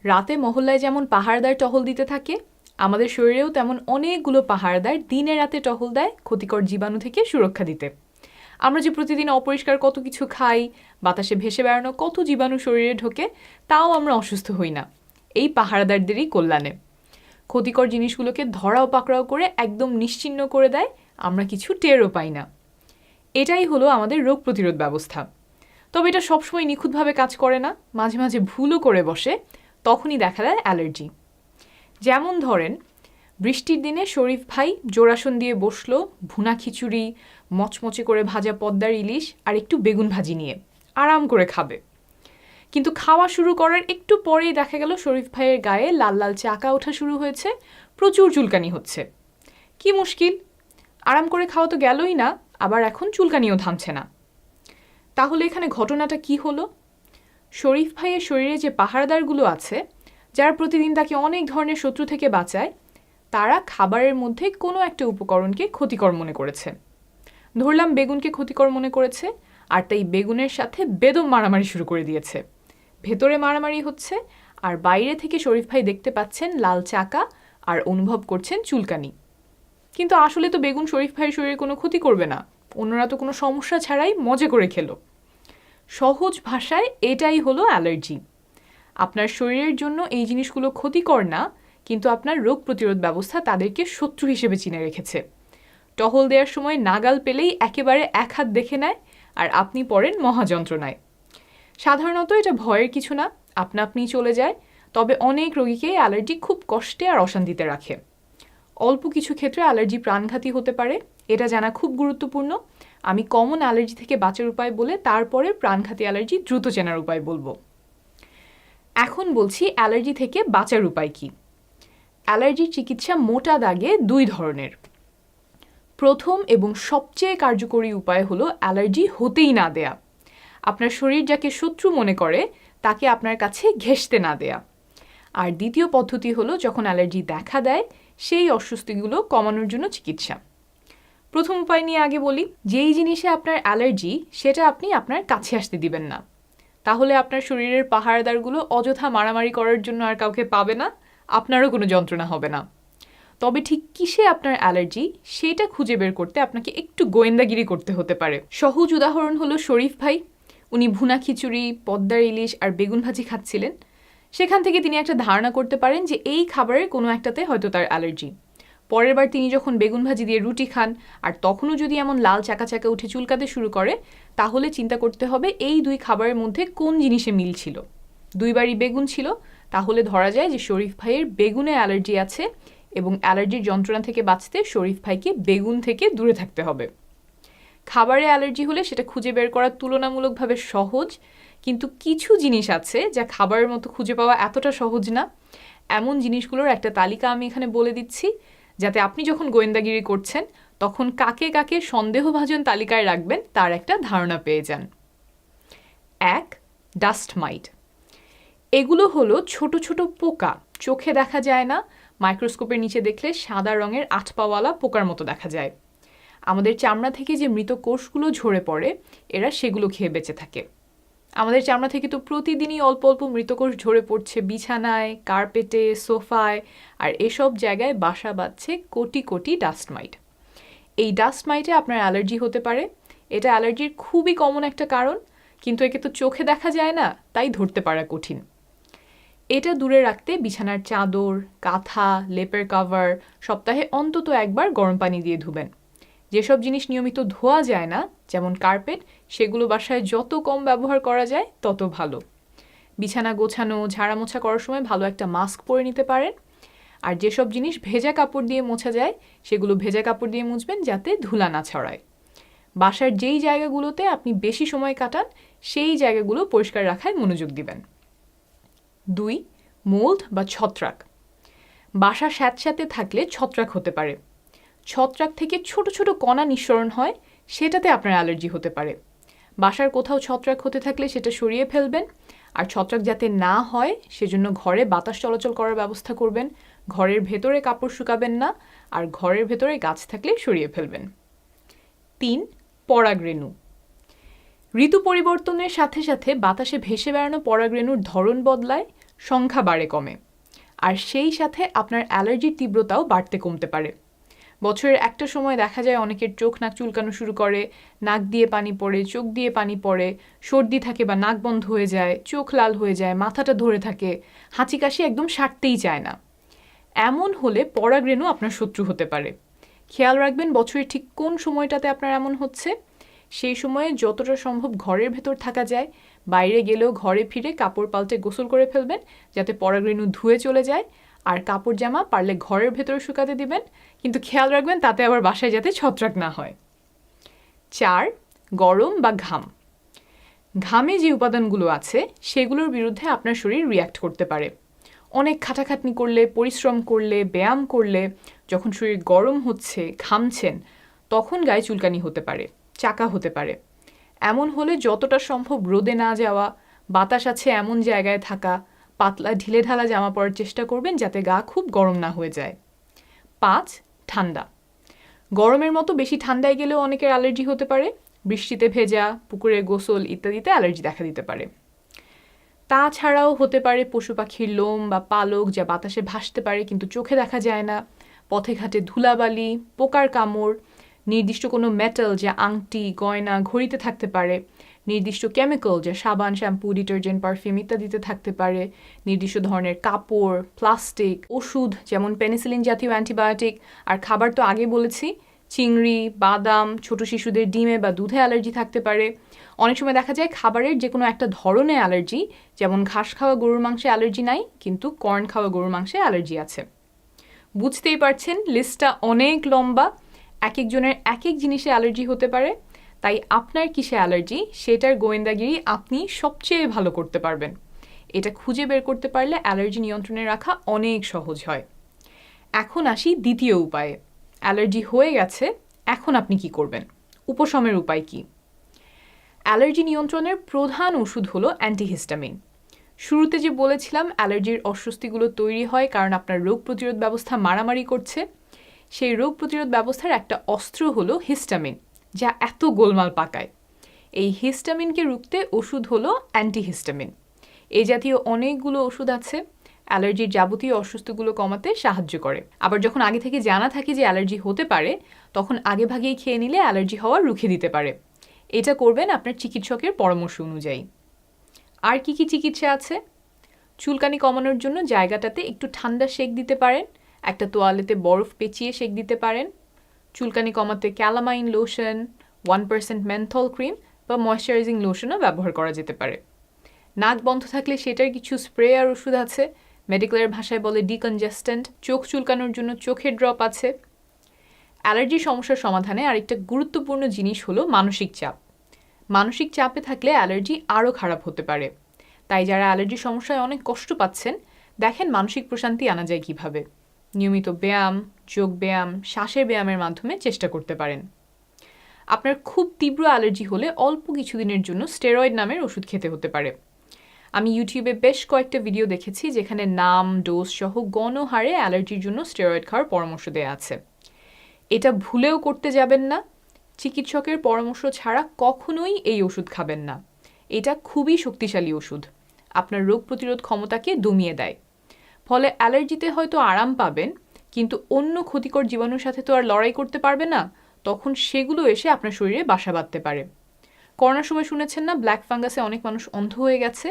রাতে মহল্লায় যেমন পাহারাদার টহল দিতে থাকে, আমাদের শরীরেও তেমন অনেকগুলো পাহারাদার দিনে রাতে টহল দেয় ক্ষতিকর জীবাণু থেকে সুরক্ষা দিতে। আমরা যে প্রতিদিন অপরিষ্কার কত কিছু খাই, বাতাসে ভেসে বেড়ানো কত জীবাণু শরীরে ঢোকে, তাও আমরা অসুস্থ হই না এই পাহারাদারদেরই কল্যাণে। ক্ষতিকর জিনিসগুলোকে ধরাও পাকড়াও করে একদম নিশ্চিহ্ন করে দেয়, আমরা কিছু টেরও পাই না। এটাই হলো আমাদের রোগ প্রতিরোধ ব্যবস্থা। তবে এটা সবসময় নিখুঁতভাবে কাজ করে না, মাঝে মাঝে ভুলও করে বসে। তখনই দেখা দেয় অ্যালার্জি। যেমন ধরেন, বৃষ্টির দিনে শরীফ ভাই জোড়াসন দিয়ে বসলো ভুনা খিচুড়ি, মচমচে করে ভাজা পদ্মার ইলিশ আর একটু বেগুন ভাজি নিয়ে আরাম করে খাবে। কিন্তু খাওয়া শুরু করার একটু পরেই দেখা গেল শরীফ ভাইয়ের গায়ে লাল লাল চাকা ওঠা শুরু হয়েছে, প্রচুর চুলকানি হচ্ছে। কি মুশকিল, আরাম করে খাওয়া তো গেলই না, আবার এখন চুলকানিও থামছে না। তাহলে এখানে ঘটনাটা কি হলো? শরীফ ভাইয়ের শরীরে যে পাহারাদারগুলো আছে, যারা প্রতিদিন তাকে অনেক ধরনের শত্রু থেকে বাঁচায়, তারা খাবারের মধ্যে কোনো একটা উপকরণকে ক্ষতিকর মনে করেছে। ধরলাম বেগুনকে ক্ষতিকর মনে করেছে, আর তাই বেগুনের সাথে বেদম মারামারি শুরু করে দিয়েছে। ভেতরে মারামারি হচ্ছে, আর বাইরে থেকে শরীফ ভাই দেখতে পাচ্ছেন লাল চাকা আর অনুভব করছেন চুলকানি। কিন্তু আসলে তো বেগুন শরীফ ভাইয়ের শরীরে কোনো ক্ষতি করবে না, অন্যরা তো কোনো সমস্যা ছাড়াই মজা করে খেলো। সহজ ভাষায় এটাই হলো অ্যালার্জি। আপনার শরীরের জন্য এই জিনিসগুলো ক্ষতিকর না, কিন্তু আপনার রোগ প্রতিরোধ ব্যবস্থা তাদেরকে শত্রু হিসেবে চিনে রেখেছে। টহল দেওয়ার সময় নাগাল পেলেই একেবারে এক হাত দেখে নেয়, আর আপনি পড়েন মহাযন্ত্রণায়। সাধারণত এটা ভয়ের কিছু না, আপনা আপনিই চলে যায়। তবে অনেক রোগীকে অ্যালার্জি খুব কষ্টে আর অশান্তিতে রাখে। অল্প কিছু ক্ষেত্রে অ্যালার্জি প্রাণঘাতী হতে পারে, এটা জানা খুব গুরুত্বপূর্ণ। আমি কমন অ্যালার্জি থেকে বাঁচার উপায় বলে তারপরে প্রাণঘাতী অ্যালার্জি দ্রুত চেনার উপায় বলবো। এখন বলছি অ্যালার্জি থেকে বাঁচার উপায় কি। অ্যালার্জির চিকিৎসা মোটা দাগে দুই ধরনের। প্রথম এবং সবচেয়ে কার্যকরী উপায় হলো অ্যালার্জি হতেই না দেয়া। আপনার শরীর যাকে শত্রু মনে করে তাকে আপনার কাছে ঘেঁষতে না দেয়া। আর দ্বিতীয় পদ্ধতি হলো যখন অ্যালার্জি দেখা দেয়, সেই অস্বস্তিগুলো কমানোর জন্য চিকিৎসা। প্রথম উপায় নিয়ে আগে বলি। যেই জিনিসে আপনার অ্যালার্জি, সেটা আপনি আপনার কাছে আসতে দিবেন না। তাহলে আপনার শরীরের পাহারাদারগুলো অযথা মারামারি করার জন্য আর কাউকে পাবে না, আপনারও কোনো যন্ত্রণা হবে না। তবে ঠিক কিসে আপনার অ্যালার্জি, সেটা খুঁজে বের করতে আপনাকে একটু গোয়েন্দাগিরি করতে হতে পারে। সহজ উদাহরণ হলো শরীফ ভাই। উনি ভুনা খিচুড়ি, পদ্মার ইলিশ আর বেগুন ভাজি খাচ্ছিলেন। সেখান থেকে তিনি একটা ধারণা করতে পারেন যে এই খাবারের কোনো একটাতে হয়তো তার অ্যালার্জি। পরের বার তিনি যখন বেগুন ভাজি দিয়ে রুটি খান, আর তখনও যদি এমন লাল চাকা চাকা উঠে চুলকাতে শুরু করে, তাহলে চিন্তা করতে হবে এই দুই খাবারের মধ্যে কোন জিনিসে মিল ছিল। দুইবারই বেগুন ছিল, তাহলে ধরা যায় যে শরীফ ভাইয়ের বেগুনে অ্যালার্জি আছে, এবং অ্যালার্জির যন্ত্রণা থেকে বাঁচতে শরীফ ভাইকে বেগুন থেকে দূরে থাকতে হবে। খাবারে অ্যালার্জি হলে সেটা খুঁজে বের করা তুলনামূলকভাবে সহজ, কিন্তু কিছু জিনিস আছে যা খাবারের মতো খুঁজে পাওয়া এতটা সহজ না। এমন জিনিসগুলোর একটা তালিকা আমি এখানে বলে দিচ্ছি, যাতে আপনি যখন গোয়েন্দাগিরি করছেন তখন কাকে কাকে সন্দেহভাজন তালিকায় রাখবেন তার একটা ধারণা পেয়ে যান। 1. Dust mite. এগুলো হলো ছোট ছোট পোকা, চোখে দেখা যায় না, মাইক্রোস্কোপের নিচে দেখলে সাদা রঙের আটপাওয়ালা পোকার মতো দেখা যায়। আমাদের চামড়া থেকে যে মৃত কোষগুলো ঝরে পড়ে, এরা সেগুলো খেয়ে বেঁচে থাকে। আমাদের চামড়া থেকে তো প্রতিদিনই অল্প অল্প মৃতকোষ ঝরে পড়ছে বিছানায়, কার্পেটে, সোফায়, আর এসব জায়গায় বাসা বাঁধছে কোটি কোটি ডাস্ট মাইট। এই ডাস্ট মাইটে আপনার অ্যালার্জি হতে পারে। এটা অ্যালার্জির খুবই কমন একটা কারণ, কিন্তু একে তো চোখে দেখা যায় না, তাই ধরতে পারা কঠিন। এটা দূরে রাখতে বিছানার চাদর, কাঁথা, লেপের কভার সপ্তাহে অন্তত একবার গরম পানি দিয়ে ধুবেন। যেসব জিনিস নিয়মিত ধোয়া যায় না, যেমন কার্পেট, সেগুলো বাসায় যত কম ব্যবহার করা যায় তত ভালো। বিছানা গোছানো, ঝাড়া মোছা করার সময় ভালো একটা মাস্ক পরে নিতে পারেন। আর যেসব জিনিস ভেজা কাপড় দিয়ে মোছা যায়, সেগুলো ভেজা কাপড় দিয়ে মুছবেন যাতে ধুলা না ছড়ায়। বাসার যেই জায়গাগুলোতে আপনি বেশি সময় কাটান, সেই জায়গাগুলো পরিষ্কার রাখায় মনোযোগ দিবেন। 2. মোল্ড বা ছত্রাক। বাসা স্যাঁতস্যাঁতে থাকলে ছত্রাক হতে পারে। ছত্রাক থেকে ছোট ছোট কণা নিঃসরণ হয়, সেটাতে আপনার অ্যালার্জি হতে পারে। বাসার কোথাও ছত্রাক হতে থাকলে সেটা সরিয়ে ফেলবেন। আর ছত্রাক যাতে না হয় সেজন্য ঘরে বাতাস চলাচল করার ব্যবস্থা করবেন, ঘরের ভেতরে কাপড় শুকাবেন না, আর ঘরের ভেতরে গাছ থাকলে সরিয়ে ফেলবেন। 3. পরাগরেণু। ঋতু পরিবর্তনের সাথে সাথে বাতাসে ভেসে বেড়ানো পরাগরেণুর ধরন বদলায়, সংখ্যা বাড়ে কমে, আর সেই সাথে আপনার অ্যালার্জির তীব্রতাও বাড়তে কমতে পারে। বছরের একটা সময় দেখা যায় অনেকের চোখ নাক চুলকানো শুরু করে, নাক দিয়ে পানি পড়ে, চোখ দিয়ে পানি পড়ে, সর্দি থাকে বা নাক বন্ধ হয়ে যায়, চোখ লাল হয়ে যায়, মাথাটা ধরে থাকে, হাঁচি কাশি একদম সারতেই চায় না। এমন হলে পরাগরেণু আপনার শত্রু হতে পারে। খেয়াল রাখবেন বছরের ঠিক কোন সময়টাতে আপনার এমন হচ্ছে। সেই সময়ে যতটা সম্ভব ঘরের ভেতর থাকা যায়, বাইরে গেলেও ঘরে ফিরে কাপড় পাল্টে গোসল করে ফেলবেন যাতে পরাগরেণু ধুয়ে চলে যায়, আর কাপড় জামা পারলে ঘরের ভেতরে শুকাতে দিবেন, কিন্তু খেয়াল রাখবেন তাতে আবার বাসায় যাতে ছত্রাক না হয়। 4. গরম বা ঘাম। ঘামে যে উপাদানগুলো আছে সেগুলোর বিরুদ্ধে আপনার শরীর রিয়্যাক্ট করতে পারে। অনেক খাটাখাটনি করলে, পরিশ্রম করলে, ব্যায়াম করলে যখন শরীর গরম হচ্ছে, ঘামছেন, তখন গায়ে চুলকানি হতে পারে, চাকা হতে পারে। এমন হলে যতটা সম্ভব রোদে না যাওয়া, বাতাস আছে এমন জায়গায় থাকা, পাতলা ঢিলেঢালা জামা পরার চেষ্টা করবেন যাতে গা খুব গরম না হয়ে যায়। 5. ঠান্ডা। গরমের মতো বেশি ঠান্ডায় গেলেও অনেকের অ্যালার্জি হতে পারে। বৃষ্টিতে ভেজা, পুকুরে গোসল ইত্যাদিতে অ্যালার্জি দেখা দিতে পারে। তাছাড়াও হতে পারে পশু পাখির লোম বা পালক যা বাতাসে ভাসতে পারে কিন্তু চোখে দেখা যায় না, পথে ঘাটে ধুলাবালি, পোকার কামড়, নির্দিষ্ট কোনো মেটাল যা আংটি, গয়না, ঘড়িতে থাকতে পারে, নির্দিষ্ট কেমিক্যাল যা সাবান, শ্যাম্পু, ডিটারজেন্ট, পারফিউম ইত্যাদিতে থাকতে পারে, নির্দিষ্ট ধরনের কাপড়, প্লাস্টিক, ওষুধ যেমন পেনিসিলিন জাতীয় অ্যান্টিবায়োটিক, আর খাবার তো আগে বলেছি, চিংড়ি, বাদাম, ছোট শিশুদের ডিমে বা দুধে অ্যালার্জি থাকতে পারে। অনেক সময় দেখা যায় খাবারের যে কোনো একটা ধরনের অ্যালার্জি, যেমন ঘাস খাওয়া গরুর মাংসে অ্যালার্জি নাই কিন্তু কর্ন খাওয়া গরুর মাংসে অ্যালার্জি আছে। বুঝতেই পারছেন লিস্টটা অনেক লম্বা, এক একজনের এক এক জিনিসে অ্যালার্জি হতে পারে। তাই আপনার কিসে অ্যালার্জি সেটার গোয়েন্দাগিরি আপনি সবচেয়ে ভালো করতে পারবেন। এটা খুঁজে বের করতে পারলে অ্যালার্জি নিয়ন্ত্রণে রাখা অনেক সহজ হয়। এখন আসি দ্বিতীয় উপায়ে। অ্যালার্জি হয়ে গেছে, এখন আপনি কি করবেন? উপশমের উপায় কি? অ্যালার্জি নিয়ন্ত্রণের প্রধান ওষুধ হলো অ্যান্টিহিস্টামিন। শুরুতে যে বলেছিলাম অ্যালার্জির অস্বস্তিগুলো তৈরি হয় কারণ আপনার রোগ প্রতিরোধ ব্যবস্থা মারামারি করছে, সেই রোগ প্রতিরোধ ব্যবস্থার একটা অস্ত্র হলো হিস্টামিন, যা এত গোলমাল পাকায়। এই হিস্টামিনকে রুখতে ওষুধ হলো অ্যান্টিহিস্টামিন। এই জাতীয় অনেকগুলো ওষুধ আছে, অ্যালার্জির যাবতীয় অসুস্থগুলো কমাতে সাহায্য করে। আবার যখন আগে থেকে জানা থাকে যে অ্যালার্জি হতে পারে, তখন আগেভাগেই খেয়ে নিলে অ্যালার্জি হওয়া রুখে দিতে পারে। এটা করবেন আপনার চিকিৎসকের পরামর্শ অনুযায়ী। আর কি কি চিকিৎসা আছে? চুলকানি কমানোর জন্য জায়গাটাতে একটু ঠান্ডা সেক দিতে পারেন, একটা তোয়ালেতে বরফ পেঁচিয়ে সেক দিতে পারেন। চুলকানি কমাতে ক্যালামাইন লোশন, 1% মেন্থল ক্রিম বা ময়শ্চারাইজিং লোশনও ব্যবহার করা যেতে পারে। নাক বন্ধ থাকলে সেটার কিছু স্প্রে আর ওষুধ আছে, মেডিকেলের ভাষায় বলে ডিকনজেস্ট্যান্ট। চোখ চুলকানোর জন্য চোখের ড্রপ আছে। অ্যালার্জি সমস্যার সমাধানে আরেকটা গুরুত্বপূর্ণ জিনিস হলো মানসিক চাপ। মানসিক চাপে থাকলে অ্যালার্জি আরও খারাপ হতে পারে। তাই যারা অ্যালার্জি সমস্যায় অনেক কষ্ট পাচ্ছেন, দেখেন মানসিক প্রশান্তি আনা যায় কিভাবে। নিয়মিত ব্যায়াম, যোগ ব্যায়াম, শ্বাসের ব্যায়ামের মাধ্যমে চেষ্টা করতে পারেন। আপনার খুব তীব্র অ্যালার্জি হলে অল্প কিছুদিনের জন্য স্টেরয়েড নামের ওষুধ খেতে হতে পারে। আমি ইউটিউবে বেশ কয়েকটা ভিডিও দেখেছি যেখানে নাম, ডোজ সহ গণহারে অ্যালার্জির জন্য স্টেরয়েড খাওয়ার পরামর্শ দেওয়া আছে। এটা ভুলেও করতে যাবেন না। চিকিৎসকের পরামর্শ ছাড়া কখনোই এই ওষুধ খাবেন না। এটা খুবই শক্তিশালী ওষুধ, আপনার রোগ প্রতিরোধ ক্ষমতাকে দমিয়ে দেয়। ফলে অ্যালার্জিতে হয়তো আরাম পাবেন, কিন্তু অন্য ক্ষতিকর জীবাণুর সাথে তো আর লড়াই করতে পারবে না, তখন সেগুলো এসে আপনার শরীরে বাসা বাঁধতে পারে। করোনার সময় শুনেছেন না, ব্ল্যাক ফাঙ্গাসে অনেক মানুষ অন্ধ হয়ে গেছে?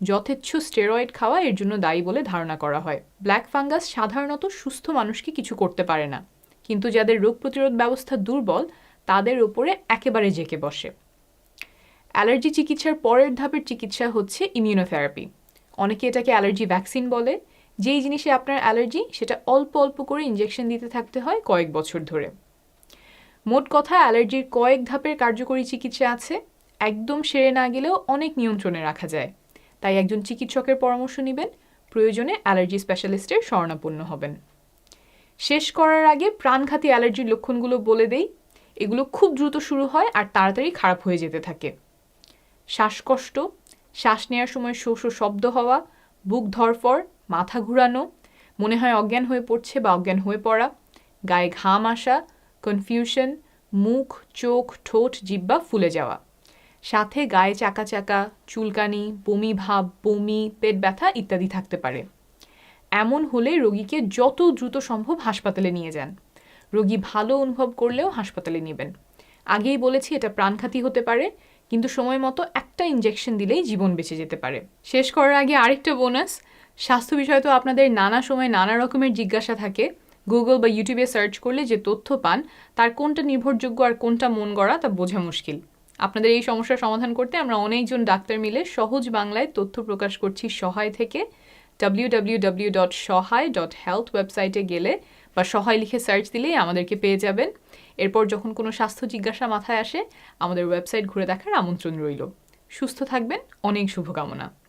যথেচ্ছ স্টেরয়েড খাওয়া এর জন্য দায়ী বলে ধারণা করা হয়। ব্ল্যাক ফাঙ্গাস সাধারণত সুস্থ মানুষকে কিছু করতে পারে না, কিন্তু যাদের রোগ প্রতিরোধ ব্যবস্থা দুর্বল তাদের উপরে একেবারে জেঁকে বসে। অ্যালার্জি চিকিৎসার পরের ধাপের চিকিৎসা হচ্ছে ইমিউনোথেরাপি। অনেকে এটাকে অ্যালার্জি ভ্যাকসিন বলে। যেই জিনিসে আপনার অ্যালার্জি সেটা অল্প অল্প করে ইঞ্জেকশন দিতে থাকতে হয় কয়েক বছর ধরে। মোট কথা, অ্যালার্জির কয়েক ধাপের কার্যকরী চিকিৎসা আছে। একদম সেরে না গেলেও অনেক নিয়ন্ত্রণে রাখা যায়। তাই একজন চিকিৎসকের পরামর্শ নেবেন, প্রয়োজনে অ্যালার্জি স্পেশালিস্টের শরণাপন্ন হবেন। শেষ করার আগে প্রাণঘাতী অ্যালার্জির লক্ষণগুলো বলে দেই। এগুলো খুব দ্রুত শুরু হয় আর তাড়াতাড়ি খারাপ হয়ে যেতে থাকে। শ্বাসকষ্ট, শ্বাস নেওয়ার সময় শো শো শব্দ হওয়া, বুক ধড়ফড়, মাথা ঘুরানো, মনে হয় অজ্ঞান হয়ে পড়ছে বা অজ্ঞান হয়ে পড়া, গায়ে ঘাম আসা, কনফিউশন, মুখ, চোখ, ঠোঁট, জিহ্বা ফুলে যাওয়া। সাথে গায়ে চাকা চাকা, চুলকানি, বমি ভাব, বমি, পেট ব্যথা ইত্যাদি থাকতে পারে। এমন হলে রোগীকে যত দ্রুত সম্ভব হাসপাতালে নিয়ে যান। রোগী ভালো অনুভব করলেও হাসপাতালে নেবেন। আগেই বলেছি এটা প্রাণঘাতী হতে পারে, কিন্তু সময় মতো একটা ইনজেকশন দিলেই জীবন বেঁচে যেতে পারে। শেষ করার আগে আরেকটা বোনাস, স্বাস্থ্য বিষয়ে তো আপনাদের নানা সময় নানা রকমের জিজ্ঞাসা থাকে। গুগল বা ইউটিউবে সার্চ করলে যে তথ্য পান তার কোনটা নির্ভরযোগ্য আর কোনটা মন গড়া তা বোঝা মুশকিল। আপনাদের এই সমস্যার সমাধান করতে আমরা অনেকজন ডাক্তার মিলে সহজ বাংলায় তথ্য প্রকাশ করছি সহায় থেকে। www.সহায়.health ওয়েবসাইটে গেলে বা সহায় লিখে সার্চ দিলেই আমাদেরকে পেয়ে যাবেন। এরপর যখন কোনো স্বাস্থ্য জিজ্ঞাসা মাথায় আসে আমাদের ওয়েবসাইট ঘুরে দেখার আমন্ত্রণ রইল। সুস্থ থাকবেন, অনেক শুভকামনা।